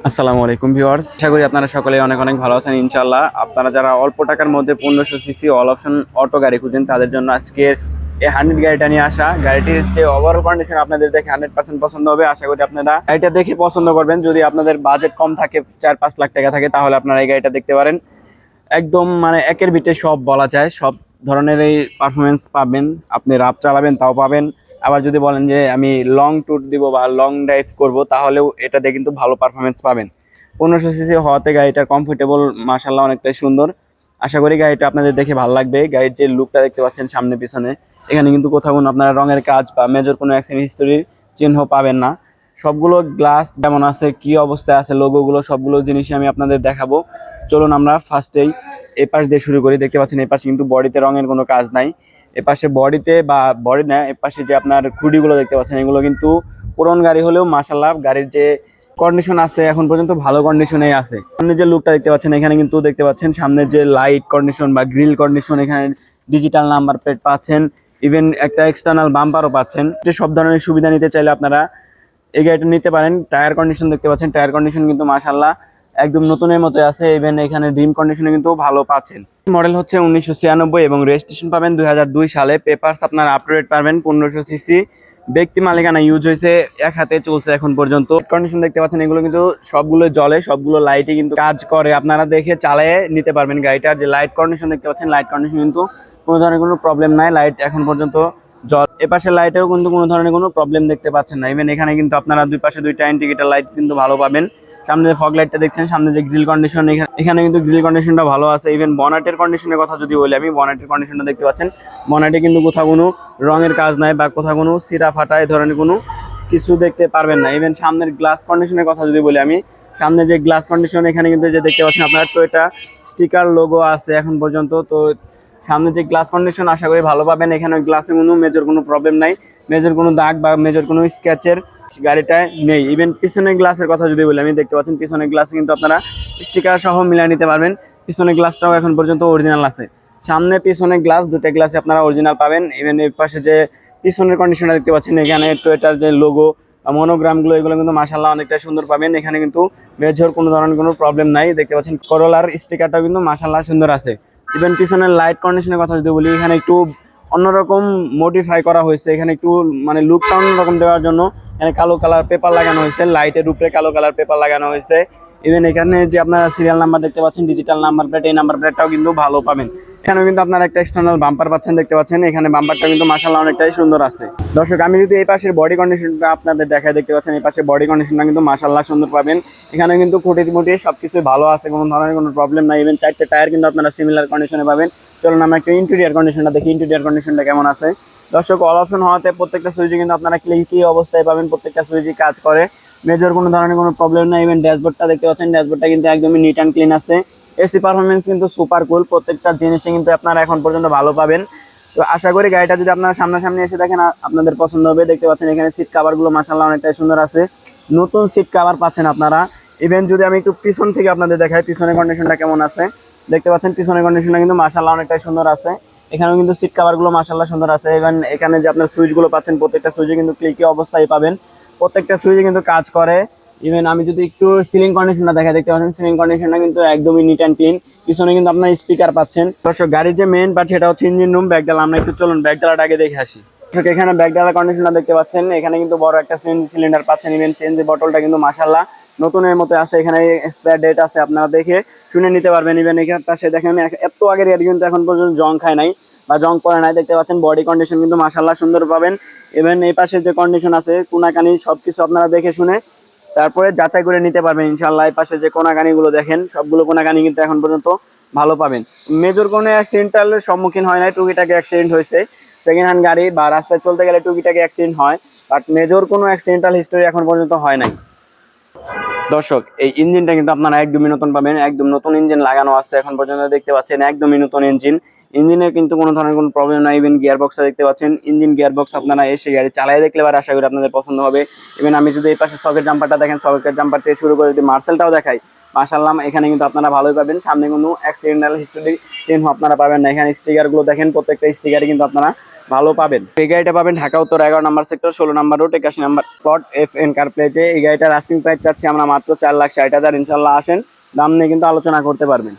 আসসালামু আলাইকুম ভিউয়ার্স, আশা করি আপনারা সকলে অনেক অনেক ভালো আছেন ইনশাআল্লাহ। আপনারা যারা অল্প টাকার মধ্যে 1500 সিসি অল অপশন অটো গাড়ি খুঁজেন তাদের জন্য আজকের এই 100 গাড়িটা নিয়ে আসা। গাড়িটির যে ওভারঅল কন্ডিশন আপনাদের দেখে 100% পছন্দ হবে। আশা করি আপনারা গাড়িটা দেখে পছন্দ করবেন। যদি আপনাদের বাজেট কম থাকে, 4-5 লাখ টাকা থাকে, তাহলে আপনারা এই গাড়িটা দেখতে পারেন। একদম মানে একের ভিতরে সব বলা যায়, সব ধরনের এই পারফরমেন্স পাবেন। আপনি রাফ চালাবেন তাও পাবেন, আবার যদি বলেন যে আমি লং ট্যুর দিব বা লং ড্রাইভ করব, তাহলেও এটাতে কিন্তু ভালো পারফরমেন্স পাবেন। 1500 সিসি হওয়াতে গাড়িটার কমফোর্টেবল মাশাআল্লাহ অনেকটাই সুন্দর। আশা করি গাড়িটা আপনাদের দেখে ভালো লাগবে। গাড়ির যে লুকটা দেখতে পাচ্ছেন সামনে পিছনে, এখানে কিন্তু কোথাও কোনো আপনারা রঙের কাজ বা মেজর কোনো অ্যাক্সিডেন্ট হিস্টোরির চিহ্ন পাবেন না। সবগুলো গ্লাস যেমন আছে, কি অবস্থায় আছে, লোগোগুলো সবগুলো জিনিসই আমি আপনাদের দেখাবো। চলুন আমরা ফার্স্টেই এপাশ দিয়ে শুরু করি। দেখতে পাচ্ছেন এপাশে কিন্তু বডিতে রঙের কোনো কাজ নাই। এপাশে বডিতে বা বডি না, এপাশে যে আপনার খুঁটিগুলো দেখতে পাচ্ছেন, এগুলো কিন্তু পুরন গাড়ি হলেও মাশাআল্লাহ গাড়ির যে কন্ডিশন আছে এখন পর্যন্ত ভালো কন্ডিশনেই আছে। সামনে যে লুকটা দেখতে পাচ্ছেন, এখানে কিন্তু দেখতে পাচ্ছেন সামনের যে লাইট কন্ডিশন বা গ্রিল কন্ডিশন, এখানে ডিজিটাল নাম্বার প্লেট পাচ্ছেন, ইভেন একটা এক্সটার্নাল বাম্পারও পাচ্ছেন। যে সব ধরনের সুবিধা নিতে চাইলে আপনারা এই গাড়িটা নিতে পারেন। টায়ার কন্ডিশন দেখতে পাচ্ছেন, টায়ার কন্ডিশন কিন্তু মাশাআল্লাহ একদম নতুনের মতো আছে। ইভেন এখানে ড্রিম কন্ডিশনে কিন্তু ভালো পাচ্ছেন। মডেল হচ্ছে 1996 এবং রেজিস্ট্রেশন পাবেন 2002 সালে। পেপারস আপনার আপ টু ডেট পাবেন। 1500 সিসি ব্যক্তি মালিকানা, ইউজ হয়েছে, এক হাতে চলছে এখন পর্যন্ত। কন্ডিশন দেখতে পাচ্ছেন, এগুলো কিন্তু সবগুলো জ্বলে, সবগুলো লাইটই কিন্তু কাজ করে। আপনারা দেখে চালিয়ে নিতে পারবেন গাড়িটার। যে লাইট কন্ডিশন দেখতে পাচ্ছেন, লাইট কন্ডিশন কিন্তু কোনো ধরনের কোনো প্রবলেম নাই। লাইট এখন পর্যন্ত জল, এপাশে লাইটেও কিন্তু কোনো ধরনের কোনো প্রবলেম দেখতে পাচ্ছেন না। ইভেন এখানে কিন্তু আপনারা দুই পাশে দুইটা ইন্ডিকেটর লাইট কিন্তু ভালো পাবেন। সামনে যে ফগ লাইটটা দেখছেন, সামনে যে গ্রিল কন্ডিশন, এখানে কিন্তু গ্রিল কন্ডিশনটা ভালো আছে। ইভেন বনেটের কন্ডিশনের কথা যদি বলি আমি, বনেটের কন্ডিশনটা দেখতে পাচ্ছেন, বনেটে কিন্তু কোথাও কোনো রঙের কাজ নাই বা কোথাও কোনো সিরা ফাটা এই ধরনের কোনো কিছু দেখতে পারবেন না। ইভেন সামনের গ্লাস কন্ডিশনের কথা যদি বলি আমি, সামনে যে গ্লাস কন্ডিশন, এখানে কিন্তু যে দেখতে পাচ্ছেন আপনার টয়োটা স্টিকার লোগো আছে এখন পর্যন্ত। তো সামনে যে গ্লাস কন্ডিশন আশা করি ভালো পাবেন। এখানে গ্লাসে কোনো মেজর কোনো প্রবলেম নাই, মেজর কোনো দাগ বা মেজর কোনো স্ক্র্যাচের গাড়িটায় নেই। ইভেন পিছনের গ্লাসের কথা যদি বলি আমি, দেখতে পাচ্ছেন পিছনের গ্লাসে কিন্তু আপনারা স্টিকার সহ মিলিয়ে নিতে পারবেন। পিছনের গ্লাসটাও এখন পর্যন্ত অরিজিনাল আছে। সামনে পিছনের গ্লাস, দুটো গ্লাসে আপনারা অরিজিনাল পাবেন। ইভেন এর পাশে যে পিছনের কন্ডিশনটা দেখতে পাচ্ছেন, এখানে টয়োটার যে লোগো মনোগ্রামগুলো, এগুলো কিন্তু মাশাআল্লাহ অনেকটা সুন্দর পাবেন। এখানে কিন্তু মেজর কোনো ধরনের কোনো প্রবলেম নাই। দেখতে পাচ্ছেন করোলার স্টিকারটাও কিন্তু মাশাআল্লাহ সুন্দর আছে। ইভেন পিছনের লাইট কন্ডিশনের কথা যদি বলি, এখানে একটু অন্যরকম মডিফাই করা হয়েছে। এখানে একটু মানে লুকটা অন্যরকম দেওয়ার জন্য এখানে কালো কালার পেপার লাগানো হয়েছে, লাইটের উপরে কালো কালার পেপার লাগানো হয়েছে। ইভেন এখানে যে আপনারা সিরিয়াল নাম্বার দেখতে পাচ্ছেন, ডিজিটাল নাম্বার প্লেট, এই নাম্বার প্লেটটাও কিন্তু ভালো পাবেন। এখানেও কিন্তু আপনারা একটা এক্সটার্নাল বাম্পার পাচ্ছেন, দেখতে পাচ্ছেন এখানে বাম্পারটা কিন্তু মাশাআল্লাহ অনেকটাই সুন্দর আছে। দর্শক, আমি যদি এই পাশের বডি কন্ডিশনটা আপনাদের দেখায়, দেখতে পাচ্ছেন এই পাশে বডি কন্ডিশনটা কিন্তু মাশাআল্লাহ সুন্দর পাবেন। এখানে কিন্তু খুঁটি মুটি সবকিছু ভালো আছে, কোনো ধরনের কোনো প্রবলেম নাই। ইভেন চারটে টায়ার কিন্তু আপনারা সিমিলার কন্ডিশনে পাবেন। চলুন আমরা একটু ইন্টেরিয়ার কন্ডিশনটা দেখি, ইন্টেরিয়ার কন্ডিশনটা কেমন আছে। দর্শক, অল অপশন হওয়াতে প্রত্যেকটা সুইচে কিন্তু আপনারা ক্লিকি অবস্থায় পাবেন, প্রত্যেকটা সুইচই কাজ করে, মেজর কোনো ধরনের কোনো প্রবলেম নাই। ইভেন ড্যাশবোর্ডটা দেখতে পাচ্ছেন, ড্যাশবোর্ডটা কিন্তু একদমই নিট অ্যান্ড ক্লিন আছে। এসি পারফরমেন্স কিন্তু সুপার কুল, প্রত্যেকটা জিনিসে কিন্তু আপনারা এখন পর্যন্ত ভালো পাবেন। তো আশা করি গাড়িটা যদি আপনারা সামনাসামনি এসে দেখেন আপনাদের পছন্দ হবে। দেখতে পাচ্ছেন এখানে সিট কাভারগুলো মাশাআল্লাহ অনেকটাই সুন্দর আছে, নতুন সিট কাভার পাচ্ছেন আপনারা। ইভেন যদি আমি একটু পিছন থেকে আপনাদের দেখাই, পিছনের কন্ডিশনটা কেমন আছে, দেখতে পাচ্ছেন পিছনের কন্ডিশনটা কিন্তু মাশাআল্লাহ অনেকটাই সুন্দর আছে। এখানেও কিন্তু সিট কাভারগুলো মাশাআল্লাহ সুন্দর আছে। ইভেন এখানে যে আপনার সুইচগুলো পাচ্ছেন, প্রত্যেকটা সুইচে কিন্তু ক্লিকি অবস্থায় পাবেন, প্রত্যেকটা সুইচে কিন্তু কাজ করে। ইভেন আমি যদি একটু সিলিং কন্ডিশনটা দেখাই, দেখতে পাচ্ছেন সিলিং কন্ডিশনটা কিন্তু একদমই নিট অ্যান্ড ক্লিন। পিছনে কিন্তু আপনার স্পিকার পাচ্ছেন। দর্শক, গাড়ির যে মেইন পাচ্ছি এটা হচ্ছে ইঞ্জিন রুম, ব্যাকডালা। আমরা একটু চলুন ব্যাকডালাটা আগে দেখে আসি। দর্শক, এখানে ব্যাকডালা কন্ডিশনটা দেখতে পাচ্ছেন, এখানে কিন্তু বড় একটা সিএনজি সিলিন্ডার পাচ্ছেন। ইভেন সিএনজি বটলটা কিন্তু মাশাআল্লাহ নতুনের মতো আছে। এখানে এক্সপায়ার ডেট আছে, আপনারা দেখে শুনে নিতে পারবেন। ইভেন এখানে পাশে দেখেন এত আগের গাড়ি কিন্তু এখন পর্যন্ত জং খায় নাই বা জং পড়ে নাই। দেখতে পাচ্ছেন বডি কন্ডিশন কিন্তু মাশাআল্লাহ সুন্দর পাবেন। ইভেন এই পাশে যে কন্ডিশন আছে, কোনাকানি সবকিছু আপনারা দেখে শুনে তারপরে যাচাই করে নিতে পারবেন ইনশাআল্লাহ। এই পাশে যে কোনাকানিগুলো দেখেন, সবগুলো কোনাকানি কিন্তু এখন পর্যন্ত ভালো পাবেন। মেজর কোনো অ্যাক্সিডেন্টালের সম্মুখীন হয় নাই, টুকিটাকি অ্যাক্সিডেন্ট হয়েছে। সেকেন্ড হ্যান্ড গাড়ি বা রাস্তায় চলতে গেলে টুকিটাকি অ্যাক্সিডেন্ট হয়, বাট মেজর কোনো অ্যাক্সিডেন্টাল হিস্টোরি এখন পর্যন্ত হয় নাই। দর্শক, এই ইঞ্জিনটা কিন্তু আপনারা একদমই নতুন পাবেন, একদম নতুন ইঞ্জিন লাগানো আছে এখন পর্যন্ত। দেখতে পাচ্ছেন একদমই নতুন ইঞ্জিন, ইঞ্জিনের কিন্তু কোনো ধরনের কোনো প্রবলেম নাই। ইভেন গিয়ার বক্সটা দেখতে পাচ্ছেন, ইঞ্জিন গিয়ার বক্স আপনারা এসে গাড়ি চালিয়ে দেখলে এবার আশা করি আপনাদের পছন্দ হবে। ইভেন আমি যদি এই পাশে সকেট জাম্পারটা দেখেন, সকেট জাম্পার থেকে শুরু করে যদি মার্সেলটাও দেখাই, মাশাআল্লাহ এখানে কিন্তু আপনারা ভালোই পাবেন। সামনে কোনো অ্যাক্সিডেন্টাল হিস্টোরি চিহ্ন আপনারা পাবেন না। এখানে স্টিকারগুলো দেখেন, প্রত্যেকটা স্টিকারে কিন্তু আপনারা ভালো পাবেন। এই গাড়িটা পাবেন ঢাকা উত্তর 11 নম্বর সেক্টর 16 নম্বর রোড 81 নম্বর প্লট FN কার প্লেজে। এই গাড়িটার আস্কিং প্রাইস চাচ্ছি আমরা মাত্র 4,60,000। ইনশাল্লাহ আসেন, দাম নিয়ে কিন্তু আলোচনা করতে পারবেন।